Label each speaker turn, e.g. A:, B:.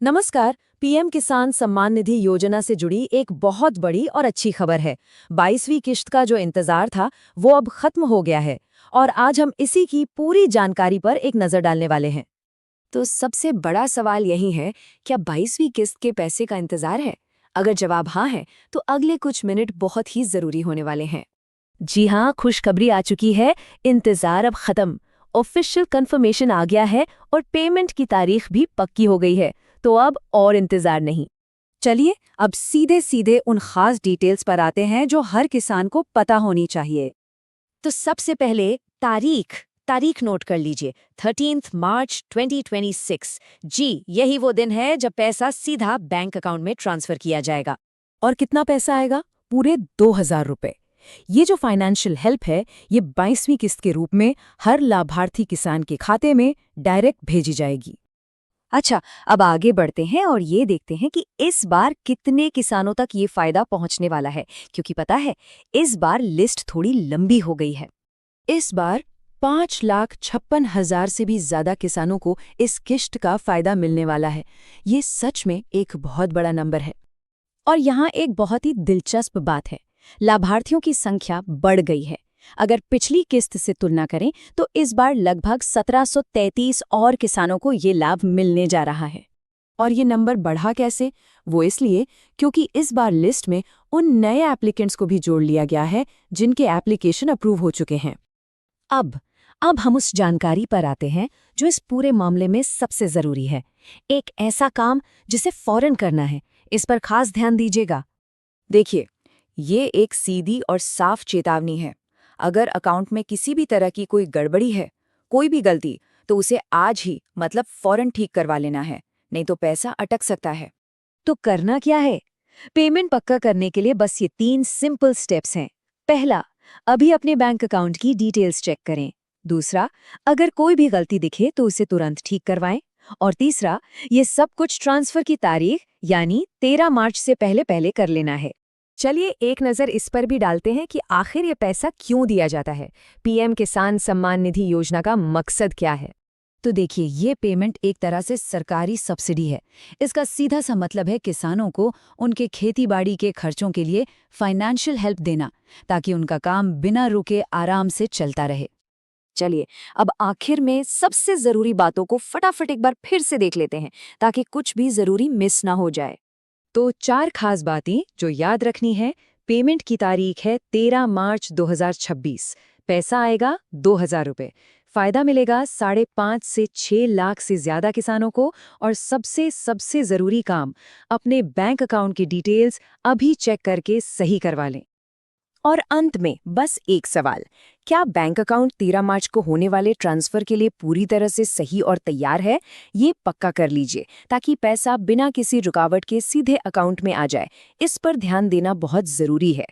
A: नमस्कार। पीएम किसान सम्मान निधि योजना से जुड़ी एक बहुत बड़ी और अच्छी खबर है। 22वीं किश्त का जो इंतजार था वो अब खत्म हो गया है और आज हम इसी की पूरी जानकारी पर एक नजर डालने वाले हैं।
B: तो सबसे बड़ा सवाल यही है, क्या 22वीं किस्त के पैसे का इंतजार है? अगर जवाब हाँ है, तो अगले कुछ मिनट बहुत ही जरूरी होने वाले हैं।
A: जी हाँ, खुशखबरी आ चुकी है। इंतजार अब खत्म। ऑफिशियल कंफर्मेशन आ गया है और पेमेंट की तारीख भी पक्की हो गई है। तो अब और इंतजार नहीं।
B: चलिए अब सीधे सीधे उन खास डिटेल्स पर आते हैं जो हर किसान को पता होनी चाहिए।
A: तो सबसे पहले तारीख नोट कर लीजिए। 13 मार्च 2026। जी, यही वो दिन है जब पैसा सीधा बैंक अकाउंट में ट्रांसफर किया जाएगा।
B: और कितना पैसा आएगा? पूरे 2,000 रुपए। ये जो फाइनेंशियल हेल्प है, ये 22वीं किस्त के रूप में हर लाभार्थी किसान के खाते में डायरेक्ट भेजी जाएगी। अच्छा, अब आगे बढ़ते हैं और ये देखते हैं कि इस बार कितने किसानों तक ये फायदा पहुंचने वाला है, क्योंकि पता है, इस बार लिस्ट थोड़ी लंबी हो गई है। इस बार 5,56,000 से भी ज्यादा किसानों को इस किश्त का फायदा मिलने वाला है। ये सच में एक बहुत बड़ा नंबर है। और यहाँ एक बहुत ही दिलचस्प बात है, लाभार्थियों की संख्या बढ़ गई है। अगर पिछली किस्त से तुलना करें तो इस बार लगभग 1733 और किसानों को ये लाभ मिलने जा रहा है। और ये नंबर बढ़ा कैसे? वो इसलिए क्योंकि इस बार लिस्ट में उन नए एप्लीकेंट्स को भी जोड़ लिया गया है जिनके एप्लीकेशन अप्रूव हो चुके हैं। अब हम उस जानकारी पर आते हैं जो इस पूरे मामले में सबसे जरूरी है। एक ऐसा काम जिसे फौरन करना है, इस पर खास ध्यान दीजिएगा। देखिए, ये एक सीधी और साफ चेतावनी है। अगर अकाउंट में किसी भी तरह की कोई गड़बड़ी है, कोई भी गलती, तो उसे आज ही मतलब फौरन ठीक करवा लेना है, नहीं तो पैसा अटक सकता है।
A: तो करना क्या है? पेमेंट पक्का करने के लिए बस ये 3 सिंपल स्टेप्स हैं। पहला, अभी अपने बैंक अकाउंट की डिटेल्स चेक करें। दूसरा, अगर कोई भी गलती दिखे तो उसे तुरंत ठीक करवाएं। और तीसरा, ये सब कुछ ट्रांसफर की तारीख यानी 13 मार्च से पहले पहले कर लेना है।
B: चलिए एक नज़र इस पर भी डालते हैं कि आखिर ये पैसा क्यों दिया जाता है। पीएम किसान सम्मान निधि योजना का मकसद क्या है?
A: तो देखिए, ये पेमेंट एक तरह से सरकारी सब्सिडी है। इसका सीधा सा मतलब है किसानों को उनके खेती-बाड़ी के खर्चों के लिए फाइनेंशियल हेल्प देना, ताकि उनका काम बिना रुके आराम से चलता रहे।
B: चलिए अब आखिर में सबसे जरूरी बातों को फटाफट एक बार फिर से देख लेते हैं, ताकि कुछ भी जरूरी मिस ना हो जाए।
A: तो 4 खास बातें जो याद रखनी है। पेमेंट की तारीख है 13 मार्च 2026। पैसा आएगा 2,000 रुपये। फायदा मिलेगा 5.5 से 6 लाख से ज्यादा किसानों को। और सबसे जरूरी काम, अपने बैंक अकाउंट की डिटेल्स अभी चेक करके सही करवा लें।
B: और अंत में बस एक सवाल, क्या बैंक अकाउंट 13 मार्च को होने वाले ट्रांसफर के लिए पूरी तरह से सही और तैयार है? ये पक्का कर लीजिए, ताकि पैसा बिना किसी रुकावट के सीधे अकाउंट में आ जाए। इस पर ध्यान देना बहुत जरूरी है।